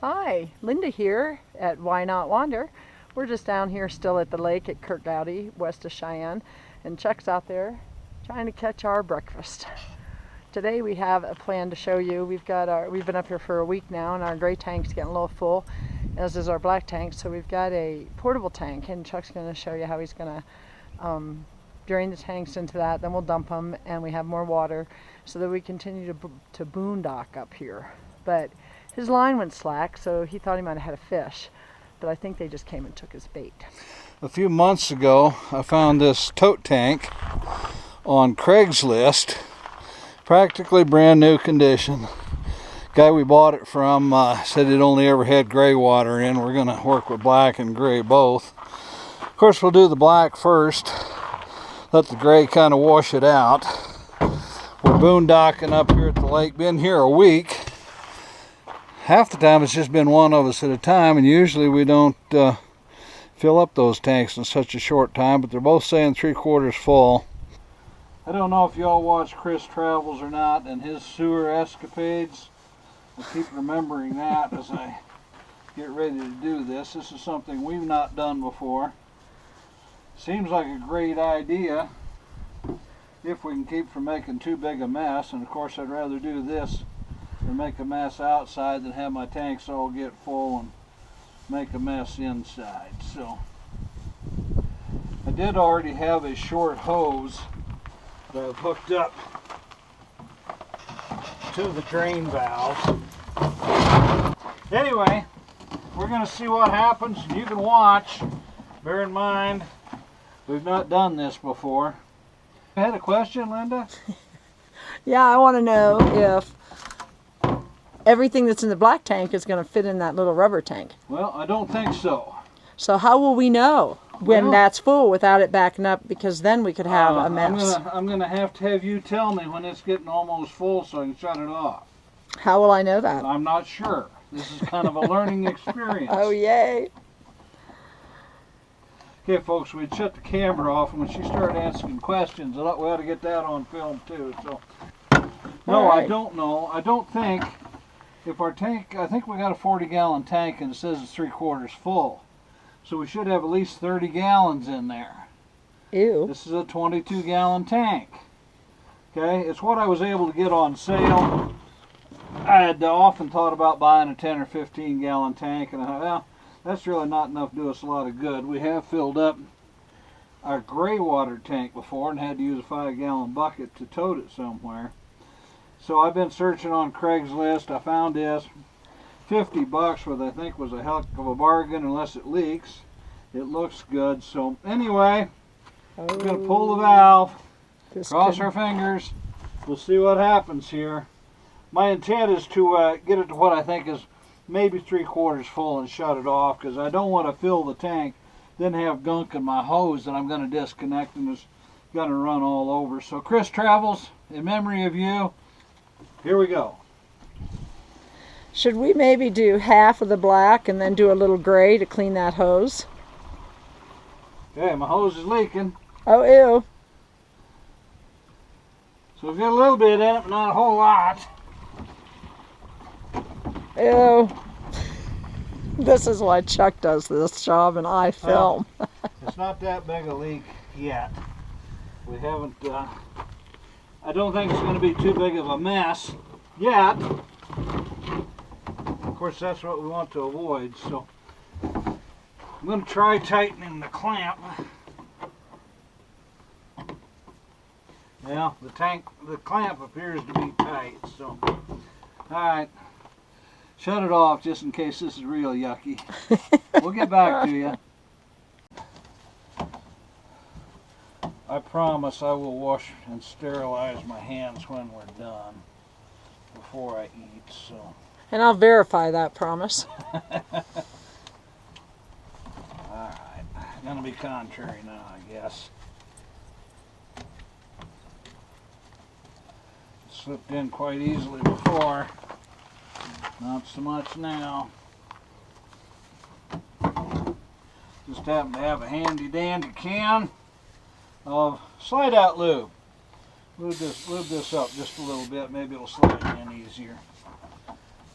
Hi, Linda here at Why Not Wander. We're just down here still at the lake at Kirk Gowdy, west of Cheyenne, and Chuck's out there trying to catch our breakfast. Today we have a plan to show you. We've been up here for a week now, and our gray tank's getting a little full, as is our black tank. So we've got a portable tank, and Chuck's going to show you how he's going to drain the tanks into that. Then we'll dump them, and we have more water, so that we continue to boondock up here. But his line went slack, so he thought he might have had a fish, but I think they just came and took his bait. A few months ago, I found this tote tank on Craigslist, practically brand new condition. Guy we bought it from said it only ever had gray water in. We're going to work with black and gray both. Of course, we'll do the black first, let the gray kind of wash it out. We're boondocking up here at the lake, been here a week. Half the time it's just been one of us at a time, and usually we don't fill up those tanks in such a short time, but they're both saying 3/4 full. I don't know if y'all watch Chris Travels or not and his sewer escapades. I keep remembering that as I get ready to do this. This is something we've not done before. Seems like a great idea if we can keep from making too big a mess, and of course I'd rather do this and make a mess outside than have my tanks all get full and make a mess inside. So I did already have a short hose that I've hooked up to the drain valves. Anyway, we're going to see what happens, and you can watch. Bear in mind, we've not done this before. You had a question, Linda? Yeah, I want to know if everything that's in the black tank is going to fit in that little rubber tank. Well, I don't think so. So how will we know when that's full without it backing up? Because then we could have a mess. I'm gonna have you tell me when it's getting almost full so I can shut it off. How will I know that? I'm not sure. This is kind of a learning experience. Oh, yay. Okay, folks, we'd shut the camera off, and when she started asking questions, we ought to get that on film too. So, no, right. I don't know. I don't think. If our tank, I think we got a 40-gallon tank and it says it's 3/4 full. So we should have at least 30 gallons in there. Ew. This is a 22-gallon tank. Okay, it's what I was able to get on sale. I had often thought about buying a 10 or 15-gallon tank, and I thought, well, that's really not enough to do us a lot of good. We have filled up our gray water tank before and had to use a 5-gallon bucket to tote it somewhere. So I've been searching on Craigslist. I found this, $50, what I think was a heck of a bargain unless it leaks. It looks good. So anyway, we're going to pull the valve, cross our fingers. We'll see what happens here. My intent is to get it to what I think is maybe 3/4 full and shut it off, because I don't want to fill the tank, then have gunk in my hose that I'm going to disconnect and it's going to run all over. So Chris Travels, in memory of you, here we go. Should we maybe do half of the black and then do a little gray to clean that hose? Okay, my hose is leaking. Oh, ew. So we've got a little bit in it, but not a whole lot. Ew. This is why Chuck does this job and I film. Well, it's not that big a leak yet. We haven't, I don't think it's going to be too big of a mess yet. Of course, that's what we want to avoid. So I'm going to try tightening the clamp. Well, the clamp appears to be tight. So, all right, shut it off just in case this is real yucky. We'll get back to you. I promise I will wash and sterilize my hands when we're done before I eat. So. And I'll verify that promise. Alright, gonna be contrary now, I guess. It slipped in quite easily before, not so much now. Just happen to have a handy dandy can of slide out lube. Lube this up just a little bit, maybe it'll slide in easier.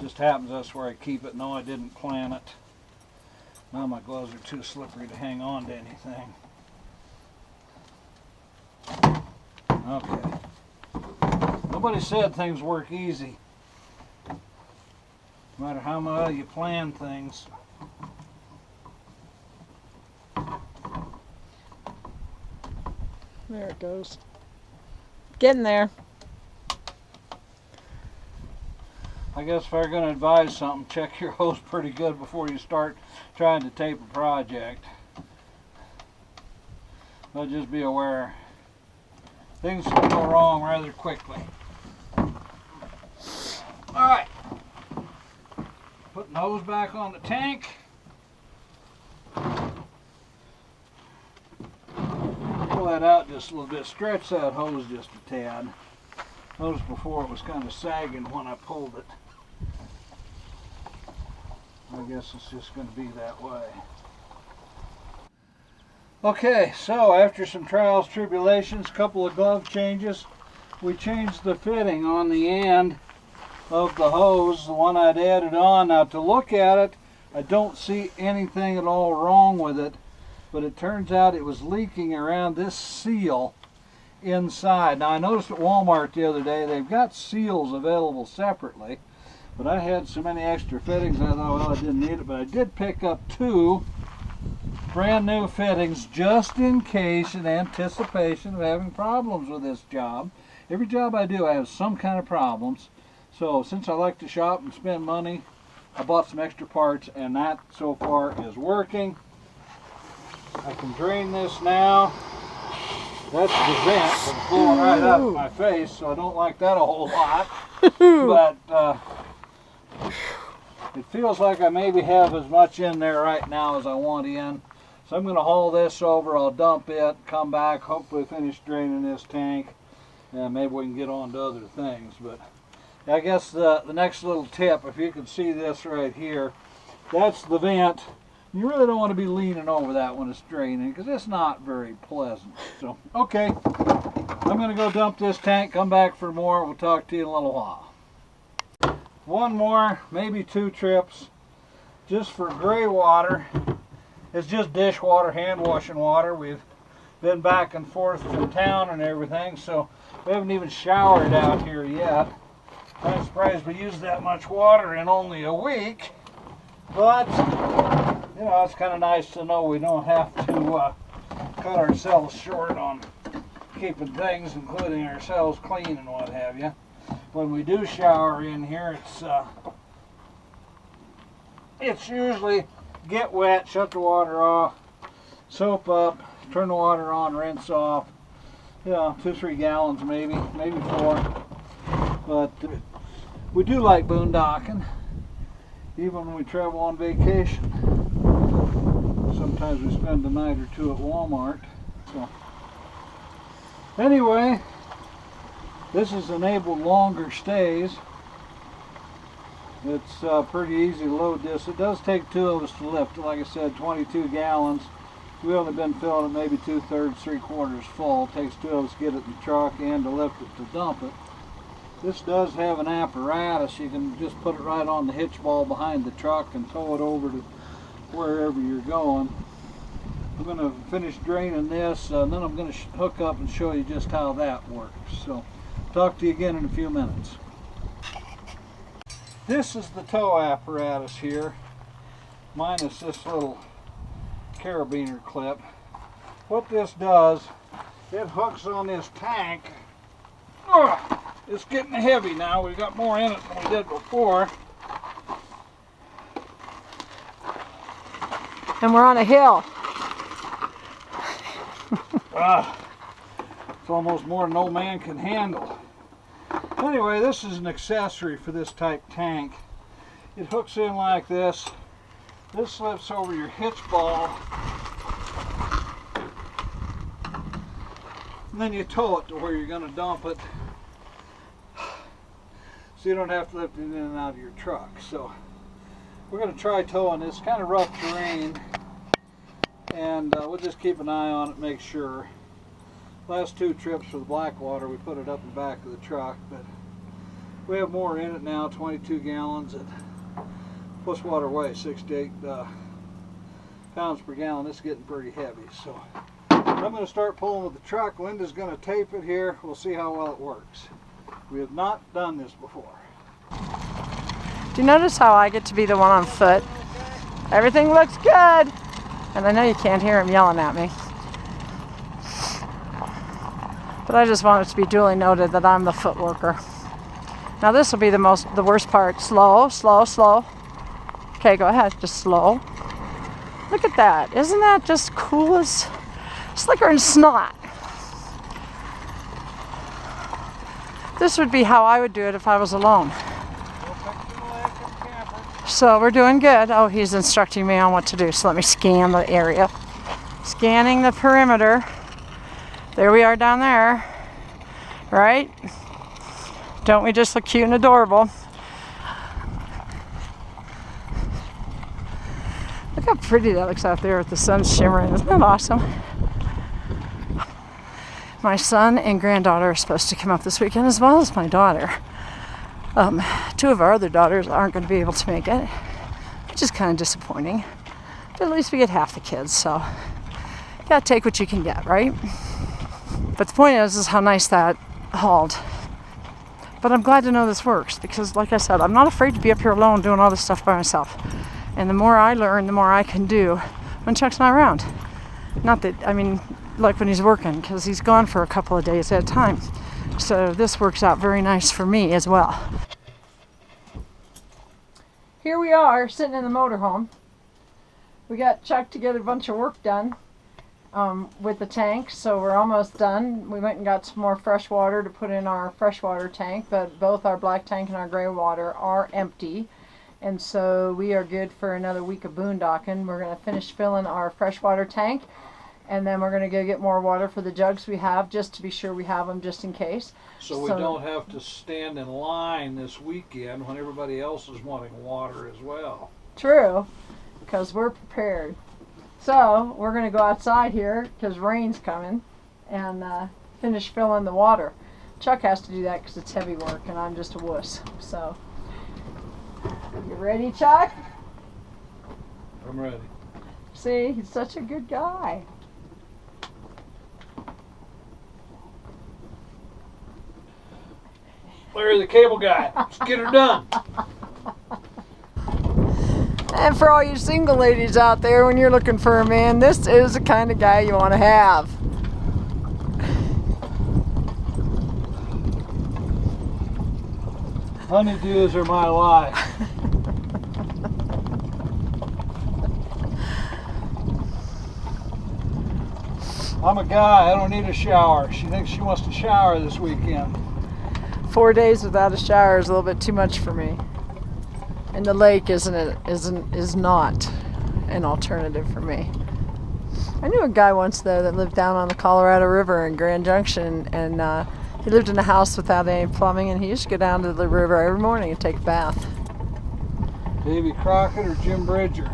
Just happens that's where I keep it. No, I didn't plant it. Now my gloves are too slippery to hang on to anything. Okay. Nobody said things work easy. No matter how much you plan things. There it goes. Getting there. I guess if I'm going to advise something, check your hose pretty good before you start trying to tape a project. But just be aware. Things can go wrong rather quickly. Alright. Putting the hose back on the tank. Pull that out just a little bit. Stretch that hose just a tad. Noticed before it was kind of sagging when I pulled it. I guess it's just going to be that way. Okay, so after some trials, tribulations, couple of glove changes, we changed the fitting on the end of the hose, the one I'd added on. Now to look at it, I don't see anything at all wrong with it, but it turns out it was leaking around this seal inside. Now I noticed at Walmart the other day, they've got seals available separately, but I had so many extra fittings I thought, well, I didn't need it, but I did pick up 2 brand new fittings just in case, in anticipation of having problems with this job. Every job I do, I have some kind of problems. So since I like to shop and spend money, I bought some extra parts, and that so far is working. I can drain this now. That's the vent that's blowing right up in my face, so I don't like that a whole lot. But it feels like I maybe have as much in there right now as I want in. So I'm going to haul this over, I'll dump it, come back, hopefully finish draining this tank, and maybe we can get on to other things. But I guess the next little tip, if you can see this right here, that's the vent. You really don't want to be leaning over that when it's draining, because it's not very pleasant. So, okay, I'm going to go dump this tank, come back for more. We'll talk to you in a little while. One more, maybe 2 trips, just for gray water. It's just dishwater, hand washing water. We've been back and forth from town and everything, so we haven't even showered out here yet. I'm surprised we used that much water in only a week, but you know, it's kind of nice to know we don't have to cut ourselves short on keeping things, including ourselves, clean and what have you. When we do shower in here, it's usually get wet, shut the water off, soap up, turn the water on, rinse off. You know, 2-3 gallons maybe 4. But we do like boondocking, even when we travel on vacation. Sometimes we spend a night or 2 at Walmart. So anyway, this has enabled longer stays. It's pretty easy to load this. It does take 2 of us to lift. Like I said, 22 gallons. We've only been filling it maybe 2/3, 3/4 full. It takes 2 of us to get it in the truck and to lift it to dump it. This does have an apparatus. You can just put it right on the hitch ball behind the truck and tow it over to wherever you're going. I'm going to finish draining this, and then I'm going to hook up and show you just how that works. So, talk to you again in a few minutes. This is the tow apparatus here, minus this little carabiner clip. What this does, it hooks on this tank. It's getting heavy now. We've got more in it than we did before. And we're on a hill. It's almost more than old man can handle. Anyway, this is an accessory for this type tank. It hooks in like this. This slips over your hitch ball. And then you tow it to where you're going to dump it. So you don't have to lift it in and out of your truck. So we're going to try towing this. Kind of rough terrain. And we'll just keep an eye on it, make sure. Last 2 trips for the Blackwater, we put it up in the back of the truck, but We have more in it now, 22 gallons. Plus water weighs 6 to 8 pounds per gallon. It's getting pretty heavy. So I'm going to start pulling with the truck. Linda's going to tape it here. We'll see how well it works. We have not done this before. Do you notice how I get to be the one on foot? Everything looks good. And I know you can't hear him yelling at me. But I just want it to be duly noted that I'm the foot worker. Now this will be the worst part. Slow, slow, slow. Okay, go ahead. Just slow. Look at that. Isn't that just cool as slicker and snot? This would be how I would do it if I was alone. So we're doing good. Oh, he's instructing me on what to do. So let me scan the area. Scanning the perimeter. There we are down there. Right? Don't we just look cute and adorable? Look how pretty that looks out there with the sun shimmering. Isn't that awesome? My son and granddaughter are supposed to come up this weekend, as well as my daughter. 2 of our other daughters aren't going to be able to make it, which is kind of disappointing. But at least we get half the kids, so you gotta take what you can get, right? But the point is how nice that hauled. But I'm glad to know this works because, like I said, I'm not afraid to be up here alone doing all this stuff by myself. And the more I learn, the more I can do when Chuck's not around. Not that, I mean, like when he's working, because he's gone for a couple of days at a time. So this works out very nice for me as well. Here we are sitting in the motorhome. We got Chuck to get a bunch of work done with the tank, so we're almost done. We went and got some more fresh water to put in our freshwater tank, but both our black tank and our gray water are empty. And so we are good for another week of boondocking. We're going to finish filling our freshwater tank, and then we're going to go get more water for the jugs we have, just to be sure we have them just in case. So we don't have to stand in line this weekend when everybody else is wanting water as well. True, because we're prepared. So we're going to go outside here, because rain's coming, and finish filling the water. Chuck has to do that because it's heavy work, and I'm just a wuss. So, you ready, Chuck? I'm ready. See, he's such a good guy. Larry the cable guy. Let's get her done. And for all you single ladies out there, when you're looking for a man, this is the kind of guy you want to have. Honeydews are my life. I'm a guy, I don't need a shower. She thinks she wants to shower this weekend. 4 days without a shower is a little bit too much for me. And the lake is not an alternative for me. I knew a guy once though that lived down on the Colorado River in Grand Junction, and he lived in a house without any plumbing, and he used to go down to the river every morning and take a bath. Davy Crockett or Jim Bridger?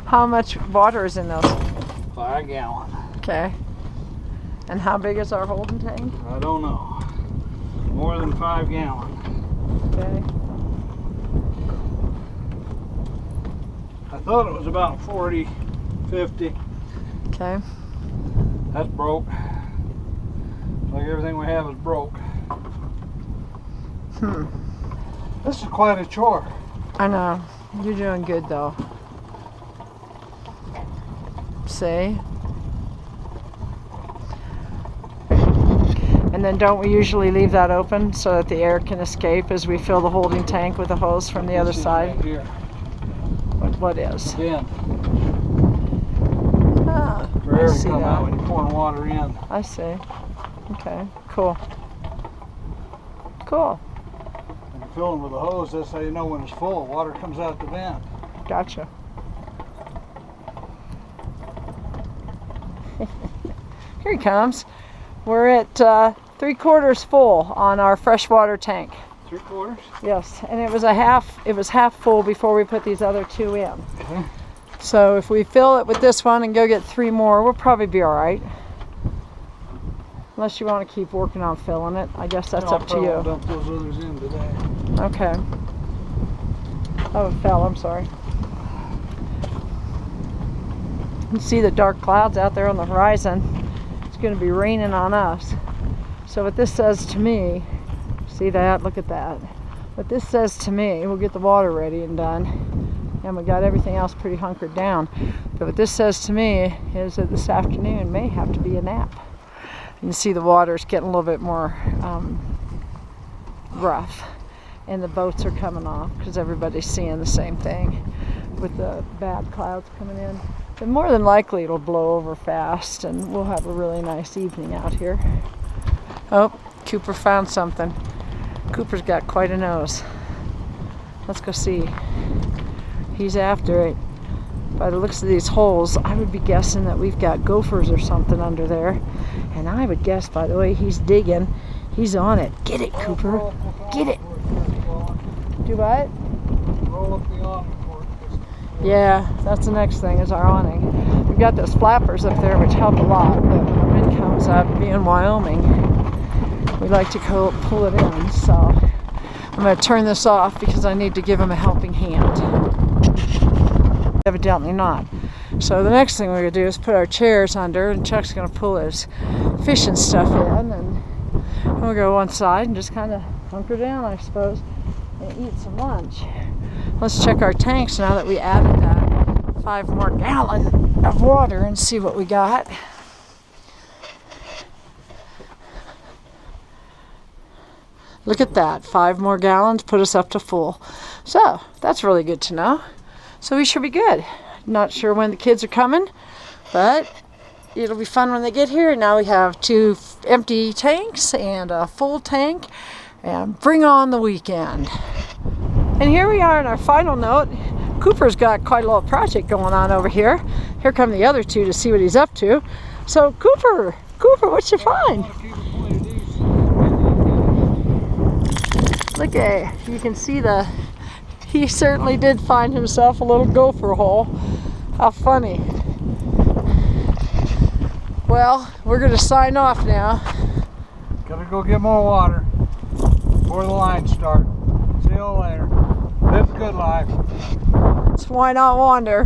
How much water is in those? 5 gallon. Okay. And how big is our holding tank? I don't know. More than 5 gallon. Okay. I thought it was about 40, 50. Okay. That's broke. Like everything we have is broke. This is quite a chore. I know. You're doing good though. See? And then don't we usually leave that open so that the air can escape as we fill the holding tank with a hose from the other side? Right here. What is? Again. Ah, For I air to see come out that. when you're pouring water in. I see. Okay, cool. Cool. When you're filling with a hose, that's how you know when it's full. Water comes out the vent. Gotcha. Here he comes. We're at 3/4 full on our freshwater tank. 3/4? Yes, and it was half full before we put these other 2 in. Okay. So if we fill it with this one and go get 3 more, we'll probably be all right. Unless you want to keep working on filling it. I guess that's No, up to you. I'll dump those others in today. Okay. Oh, it fell. I'm sorry. You can see the dark clouds out there on the horizon. It's going to be raining on us. So what this says to me, see that? Look at that. What this says to me, we'll get the water ready and done. And we got everything else pretty hunkered down. But what this says to me is that this afternoon may have to be a nap. You can see the water's getting a little bit more rough. And the boats are coming off because everybody's seeing the same thing with the bad clouds coming in. But more than likely it'll blow over fast and we'll have a really nice evening out here. Oh, Cooper found something. Cooper's got quite a nose. Let's go see. He's after it. By the looks of these holes, I would be guessing that we've got gophers or something under there. And I would guess, by the way he's digging, he's on it. Get it, Cooper. Get it. Do what? Roll up the awning for it. Yeah, that's the next thing is our awning. We've got those flappers up there which help a lot, but when the wind comes up, being in Wyoming, we like to pull it in. So I'm going to turn this off because I need to give him a helping hand. Evidently not. So the next thing we're going to do is put our chairs under, and Chuck's going to pull his fishing stuff in, and we'll go one side and just kind of hunker down, I suppose, and eat some lunch. Let's check our tanks now that we added 5 more gallons of water and see what we got. Look at that, 5 more gallons put us up to full. So that's really good to know. So we should be good. Not sure when the kids are coming, but it'll be fun when they get here. Now we have 2 empty tanks and a full tank, and bring on the weekend. And here we are in our final note. Cooper's got quite a little project going on over here. Here come the other 2 to see what he's up to. So Cooper, what's your find? Look at, you can see he certainly did find himself a little gopher hole. How funny. Well, we're going to sign off now. Gotta go get more water before the lines start. See you later. Live a good life. It's Why Not Wander.